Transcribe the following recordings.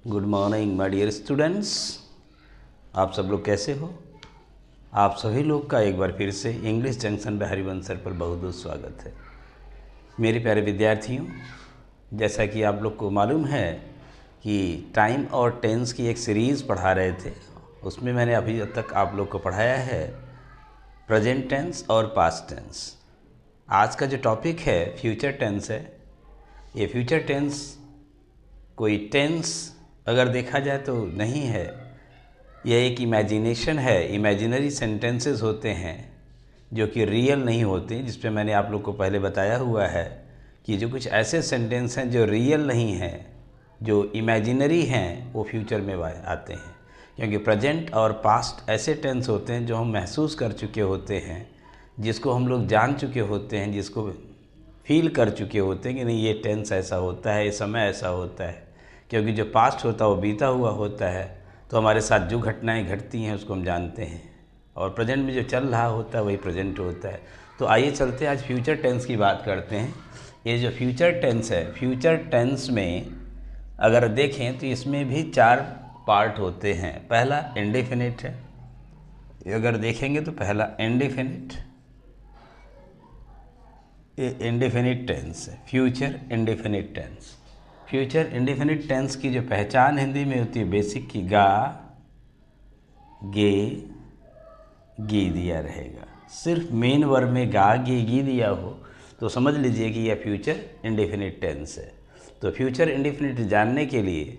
Good morning my dear students. आप सब लोग कैसे हो? आप सभी लोग का एक बार फिर से इंग्लिश जंक्शन पे हरिवंश सर पर बहुत बहुत स्वागत है। मेरे प्यारे विद्यार्थियों, जैसा कि आप लोग को मालूम है कि टाइम और टेंस की एक सीरीज़ पढ़ा रहे थे, उसमें मैंने अभी तक आप लोग को पढ़ाया है प्रेजेंट टेंस और पास्ट टेंस। आज का जो टॉपिक है फ्यूचर टेंस है। ये फ्यूचर टेंस कोई टेंस अगर देखा जाए तो नहीं है, यह एक इमेजिनेशन है। इमेजिनरी सेंटेंसेस होते हैं जो कि रियल नहीं होते, जिस पे मैंने आप लोग को पहले बताया हुआ है कि जो कुछ ऐसे सेंटेंस हैं जो रियल नहीं हैं, जो इमेजिनरी हैं, वो फ्यूचर में आते हैं। क्योंकि प्रेजेंट और पास्ट ऐसे टेंस होते हैं जो हम महसूस कर चुके होते हैं, जिसको हम लोग जान चुके होते हैं, जिसको फील कर चुके होते हैं कि नहीं ये टेंस ऐसा होता है, ये समय ऐसा होता है। क्योंकि जो पास्ट होता है वो बीता हुआ होता है, तो हमारे साथ जो घटनाएं घटती हैं उसको हम जानते हैं, और प्रेजेंट में जो चल रहा होता है वही प्रेजेंट होता है। तो आइए चलते हैं, आज फ्यूचर टेंस की बात करते हैं। ये जो फ्यूचर टेंस है, फ्यूचर टेंस में अगर देखें तो इसमें भी 4 पार्ट होते हैं। पहला इंडेफिनिट है, अगर देखेंगे तो पहला इंडेफिनिट, ये इंडेफिनिट टेंस है, future indefinite tense. Future indefinite tense की जो पहचान हिंदी में होती है बेसिक की, गा गे गी दिया रहेगा। सिर्फ मेन वर्ब में गा गे गी दिया हो तो समझ लीजिए कि यह फ्यूचर इंडेफिनिट टेंस है। तो फ्यूचर इंडेफिनिट जानने के लिए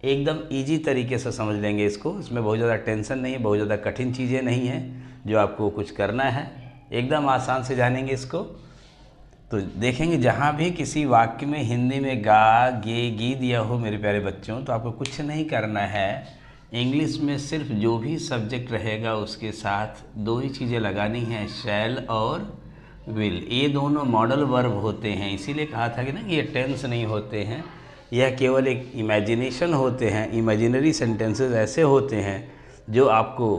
एकदम इजी तरीके से समझ लेंगे इसको। इसमें बहुत ज़्यादा टेंशन नहीं है, बहुत ज़्यादा कठिन चीज़ें नहीं हैं जो आपको कुछ करना है, एकदम आसान से जानेंगे इसको। तो देखेंगे जहाँ भी किसी वाक्य में हिंदी में गा गे गी दिया हो मेरे प्यारे बच्चों, तो आपको कुछ नहीं करना है। इंग्लिश में सिर्फ जो भी सब्जेक्ट रहेगा उसके साथ 2 ही चीज़ें लगानी हैं, शैल और विल। ये दोनों मॉडल वर्ब होते हैं, इसीलिए कहा था कि ना ये टेंस नहीं होते हैं, यह केवल एक इमेजिनेशन होते हैं। इमेजिनरी सेंटेंसेस ऐसे होते हैं जो आपको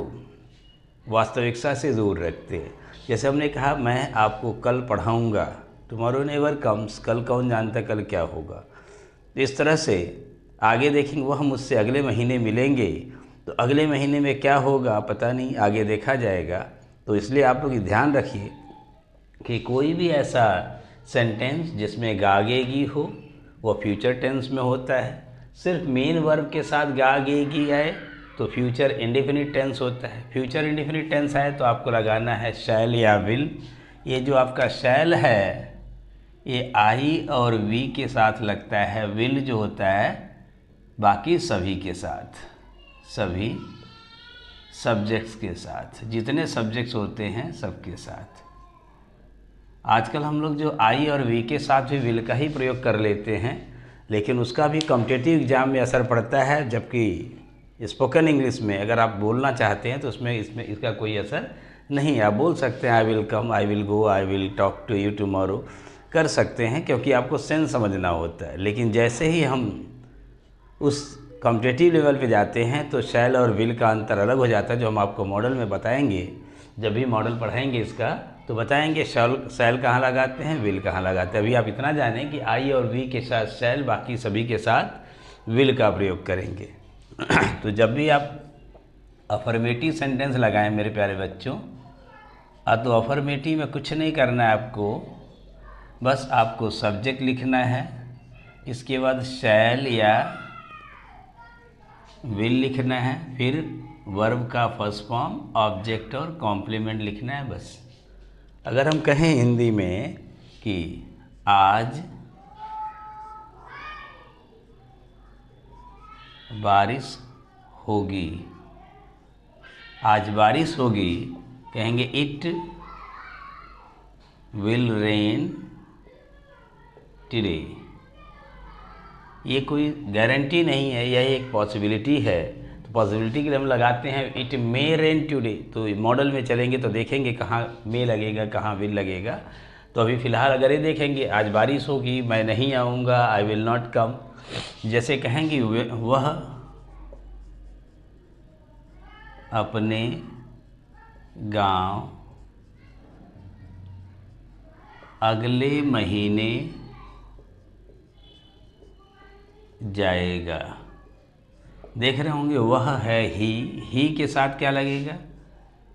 वास्तविकता से दूर रखते हैं। जैसे हमने कहा मैं आपको कल पढ़ाऊँगा, टुमारो नेवर कम्स, कल कौन जानता कल क्या होगा। तो इस तरह से आगे देखेंगे वह मुझसे अगले महीने मिलेंगे, तो अगले महीने में क्या होगा पता नहीं, आगे देखा जाएगा। तो इसलिए आप लोग ध्यान रखिए कि कोई भी ऐसा सेंटेंस जिसमें गागेगी हो वो फ्यूचर टेंस में होता है। सिर्फ मेन वर्ब के साथ गागेगी आए तो फ्यूचर इंडेफिनिट टेंस होता है। फ्यूचर इंडेफिनिट टेंस आए तो आपको लगाना है शैल या विल। ये जो आपका शैल है ये आई और वी के साथ लगता है, विल जो होता है बाकी सभी के साथ, सभी सब्जेक्ट्स के साथ, जितने सब्जेक्ट्स होते हैं सबके साथ। आजकल हम लोग जो आई और वी के साथ भी विल का ही प्रयोग कर लेते हैं, लेकिन उसका भी कॉम्पिटिटिव एग्जाम में असर पड़ता है, जबकि स्पोकन इंग्लिश में अगर आप बोलना चाहते हैं तो इसमें इसका कोई असर नहीं है। आप बोल सकते हैं I will come, I will go, I will talk to you tomorrow, कर सकते हैं क्योंकि आपको सेंस समझना होता है। लेकिन जैसे ही हम उस कॉम्पिटिटिव लेवल पे जाते हैं तो शैल और विल का अंतर अलग हो जाता है, जो हम आपको मॉडल में बताएंगे। जब भी मॉडल पढ़ाएंगे इसका तो बताएंगे शैल कहाँ लगाते हैं, विल कहाँ लगाते हैं। अभी आप इतना जानें कि आई और वी के साथ शैल, बाकी सभी के साथ विल का प्रयोग करेंगे। तो जब भी आप अफर्मेटिव सेंटेंस लगाएं मेरे प्यारे बच्चों, तो अफर्मेटिव में कुछ नहीं करना है आपको, बस आपको सब्जेक्ट लिखना है, इसके बाद शैल या विल लिखना है, फिर वर्ब का फर्स्ट फॉर्म, ऑब्जेक्ट और कॉम्प्लीमेंट लिखना है, बस। अगर हम कहें हिंदी में कि आज बारिश होगी, आज बारिश होगी, कहेंगे इट विल रेन टुडे। ये कोई गारंटी नहीं है, यह एक पॉसिबिलिटी है। तो पॉसिबिलिटी के लिए हम लगाते हैं इट मे रेन टुडे। तो मॉडल में चलेंगे तो देखेंगे कहाँ मे लगेगा, कहाँ विल लगेगा। तो अभी फ़िलहाल अगर ये देखेंगे आज बारिश होगी, मैं नहीं आऊँगा, आई विल नॉट कम। जैसे कहेंगे वह अपने गांव अगले महीने जाएगा, देख रहे होंगे वह है ही के साथ क्या लगेगा,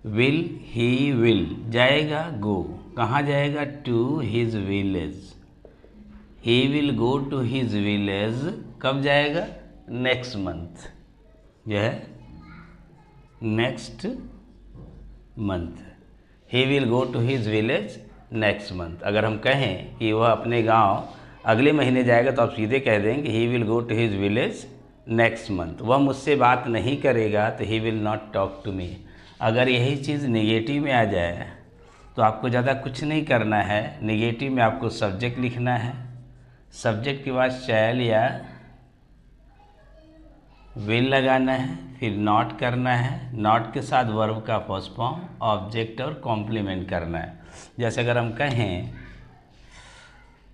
विल, ही विल, जाएगा गो, कहाँ जाएगा, to his village, he will go to his village, कब जाएगा, नेक्स्ट मंथ, यह है next month, he will go to his village next month. अगर हम कहें कि वह अपने गांव अगले महीने जाएगा तो आप सीधे कह देंगे he will go to his village next month. वह मुझसे बात नहीं करेगा तो he will not talk to me. अगर यही चीज़ नेगेटिव में आ जाए तो आपको ज़्यादा कुछ नहीं करना है, नेगेटिव में आपको सब्जेक्ट लिखना है, सब्जेक्ट के बाद शैल या विल लगाना है, फिर नॉट करना है, नॉट के साथ वर्ब का फर्स्ट फॉर्म, ऑब्जेक्ट और कॉम्प्लीमेंट करना है। जैसे अगर हम कहें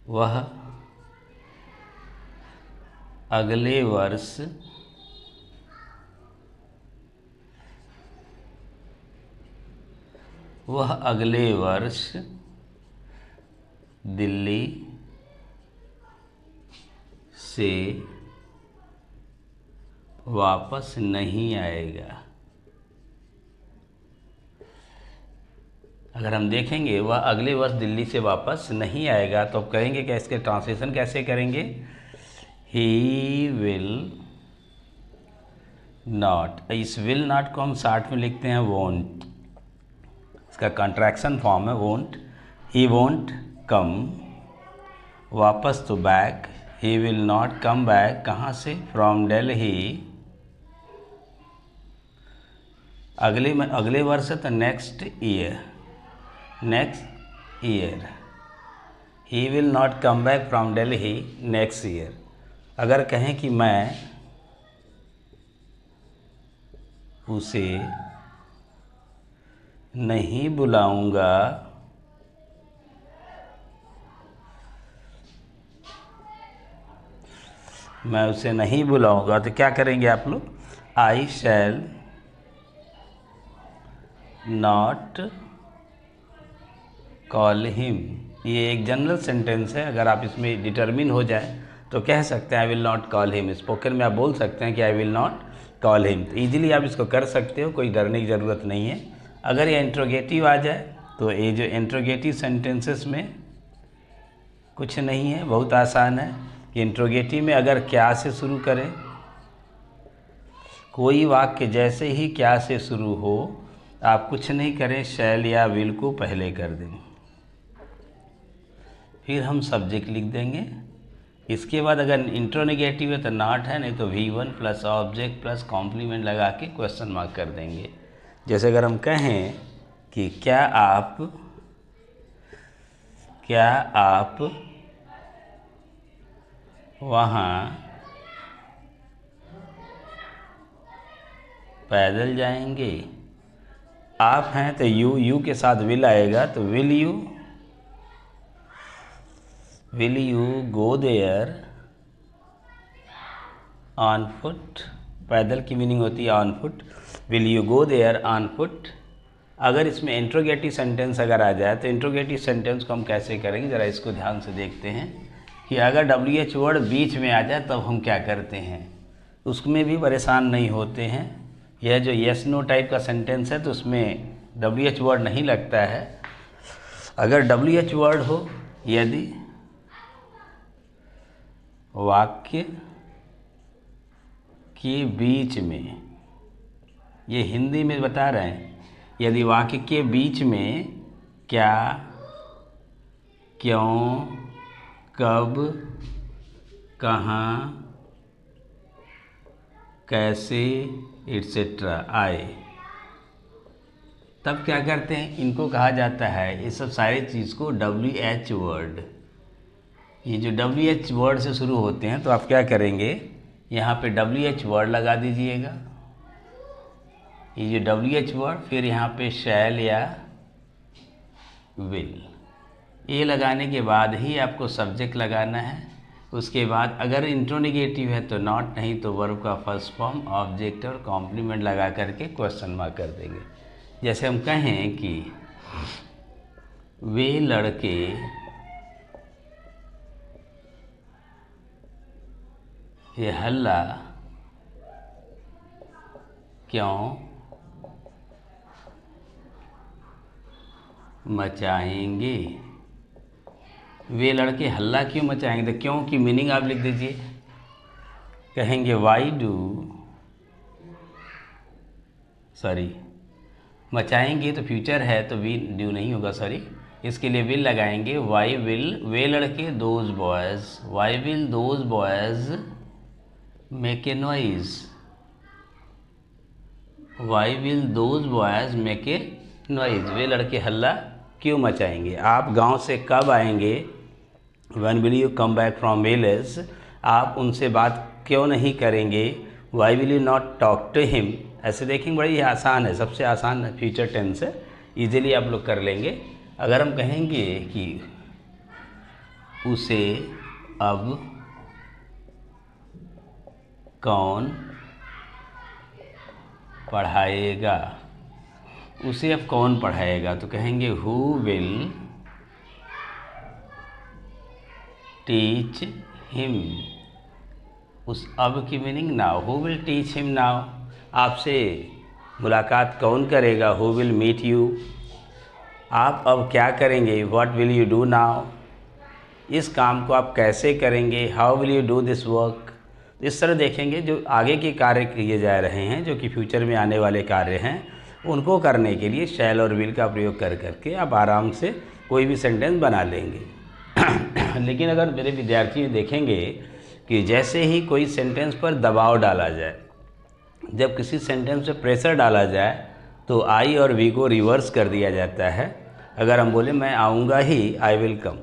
वह अगले वर्ष दिल्ली से वापस नहीं आएगा। अगर हम देखेंगे वह अगले वर्ष दिल्ली से वापस नहीं आएगा तो अब कहेंगे क्या, इसके ट्रांसलेशन कैसे करेंगे, ही विल नॉट, इस विल नॉट को हम शॉर्ट में लिखते हैं वोंट, इसका कॉन्ट्रैक्शन फॉर्म है वोंट, ही वोंट कम, वापस तो back, he will not come back, कहाँ से, फ्रॉम दिल्ली, अगले वर्ष है तो next year, he will not come back from Delhi next year. अगर कहें कि मैं उसे नहीं बुलाऊंगा, तो क्या करेंगे आप लोग, आई शैल नॉट कॉल हिम। ये एक जनरल सेंटेंस है, अगर आप इसमें डिटरमिन हो जाए तो कह सकते हैं I will not call him. Spoken में आप बोल सकते हैं कि I will not call him, तो ईजिली आप इसको कर सकते हो, कोई डरने की ज़रूरत नहीं है। अगर ये इंट्रोगेटिव आ जाए तो ये जो इंट्रोगेटिव सेंटेंसेस में कुछ नहीं है, बहुत आसान है। इंट्रोगेटिव में अगर क्या से शुरू करें, कोई वाक्य जैसे ही क्या से शुरू हो आप कुछ नहीं करें, शैल या विल को पहले कर दें, फिर हम सब्जेक्ट लिख देंगे। इसके बाद अगर इंट्रोनेगेटिव है तो नॉट है, नहीं तो V1 plus object plus complement लगा के क्वेश्चन मार्क कर देंगे। जैसे अगर हम कहें कि क्या आप वहाँ पैदल जाएंगे, आप हैं तो यू के साथ विल आएगा, तो will you go there on foot, पैदल की मीनिंग होती है on foot, will you go there on foot. अगर इसमें इंट्रोगेटिव सेंटेंस अगर आ जाए तो इंट्रोगेटिव सेंटेंस को हम कैसे करेंगे, ज़रा इसको ध्यान से देखते हैं कि अगर WH वर्ड बीच में आ जाए तब हम क्या करते हैं, उसमें भी परेशान नहीं होते हैं। यह जो यस नो टाइप का सेंटेंस है तो उसमें WH वर्ड नहीं लगता है। अगर WH वर्ड हो, यदि वाक्य के बीच में, ये हिंदी में बता रहे हैं, यदि वाक्य के बीच में क्या, क्यों, कब, कहाँ, कैसे एट्सेट्रा आए, तब क्या करते हैं, इनको कहा जाता है, ये सब सारी चीज़ को WH वर्ड। ये जो WH वर्ड से शुरू होते हैं तो आप क्या करेंगे, यहाँ पे WH वर्ड लगा दीजिएगा, ये जो WH वर्ड, फिर यहाँ पे शैल या विल, ये लगाने के बाद ही आपको सब्जेक्ट लगाना है। उसके बाद अगर इंट्रोनेगेटिव है तो नॉट, नहीं तो वर्ब का फर्स्ट फॉर्म, ऑब्जेक्ट और कॉम्प्लीमेंट लगा करके क्वेश्चन मार्क कर देंगे। जैसे हम कहें कि वे लड़के ये हल्ला क्यों मचाएंगे, वे लड़के हल्ला क्यों मचाएंगे। तो क्यों की मीनिंग आप लिख दीजिए, कहेंगे वाई डू, सॉरी मचाएंगे तो फ्यूचर है तो वी डू नहीं होगा, सॉरी, इसके लिए विल लगाएंगे। वाई विल, वे लड़के, those boys, why will those boys make a noise, why will those boys make a noise, वे लड़के हल्ला क्यों मचाएंगे। आप गांव से कब आएंगे, when will you come back from village, आप उनसे बात क्यों नहीं करेंगे। Why will you not talk to him, ऐसे देखेंगे बड़ी आसान है, सबसे आसान फ्यूचर टेंस है, इजीली आप लोग कर लेंगे। अगर हम कहेंगे कि उसे अब कौन पढ़ाएगा, उसे अब कौन पढ़ाएगा, तो कहेंगे हु विल टीच हिम, उस अब की meaning now, who will teach him now, आपसे मुलाकात कौन करेगा, हु विल मीट यू, आप अब क्या करेंगे, what will you do now, इस काम को आप कैसे करेंगे, how will you do this work. इस तरह देखेंगे जो आगे के कार्य किए जा रहे हैं, जो कि फ्यूचर में आने वाले कार्य हैं, उनको करने के लिए शैल और विल का प्रयोग कर करके आप आराम से कोई भी सेंटेंस बना लेंगे। लेकिन अगर मेरे विद्यार्थी देखेंगे कि जैसे ही कोई सेंटेंस पर दबाव डाला जाए, जब किसी सेंटेंस पे प्रेशर डाला जाए तो आई और वी को रिवर्स कर दिया जाता है। अगर हम बोले मैं आऊँगा ही, आई विल कम,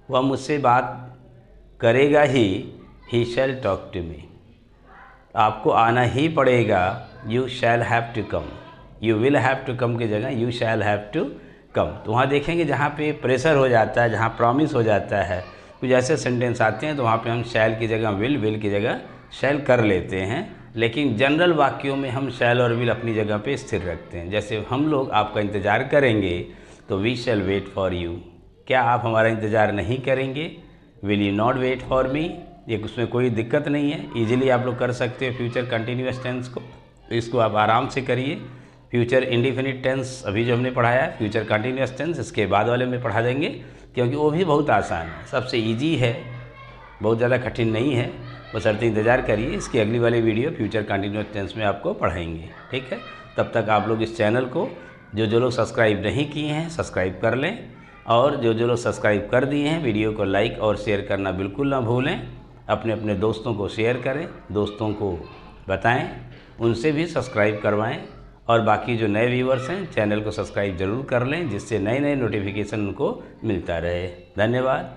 वह मुझसे बात करेगा ही शैल टॉक टू मी, आपको आना ही पड़ेगा, you shall have to come, you will have to come की जगह you shall have to come. तो वहाँ देखेंगे जहाँ पे प्रेशर हो जाता है, जहाँ प्रॉमिस हो जाता है, कुछ ऐसे सेंटेंस आते हैं तो वहाँ पे हम शैल की जगह विल, विल की जगह शैल कर लेते हैं। लेकिन जनरल वाक्यों में हम शैल और विल अपनी जगह पे स्थिर रखते हैं। जैसे हम लोग आपका इंतज़ार करेंगे तो we shall wait for you, क्या आप हमारा इंतज़ार नहीं करेंगे, will you not wait for me, ये उसमें कोई दिक्कत नहीं है, इजीली आप लोग कर सकते हो फ्यूचर कंटिन्यूअस टेंस को। तो इसको आप आराम से करिए। फ्यूचर इंडिफिनिट टेंस अभी जो हमने पढ़ाया है, फ्यूचर कंटिन्यूअस टेंस इसके बाद वाले में पढ़ा देंगे, क्योंकि वो भी बहुत आसान है, सबसे ईजी है, बहुत ज़्यादा कठिन नहीं है। बस अर्थ इंतज़ार करिए, इसकी अगली वाली वीडियो फ्यूचर कंटिन्यूअस टेंस में आपको पढ़ाएंगे, ठीक है। तब तक आप लोग इस चैनल को जो लोग सब्सक्राइब नहीं किए हैं सब्सक्राइब कर लें, और जो लोग सब्सक्राइब कर दिए हैं वीडियो को लाइक और शेयर करना बिल्कुल ना भूलें। अपने अपने दोस्तों को शेयर करें, दोस्तों को बताएं, उनसे भी सब्सक्राइब करवाएं, और बाकी जो नए व्यूअर्स हैं चैनल को सब्सक्राइब ज़रूर कर लें, जिससे नए नए नोटिफिकेशन उनको मिलता रहे। धन्यवाद।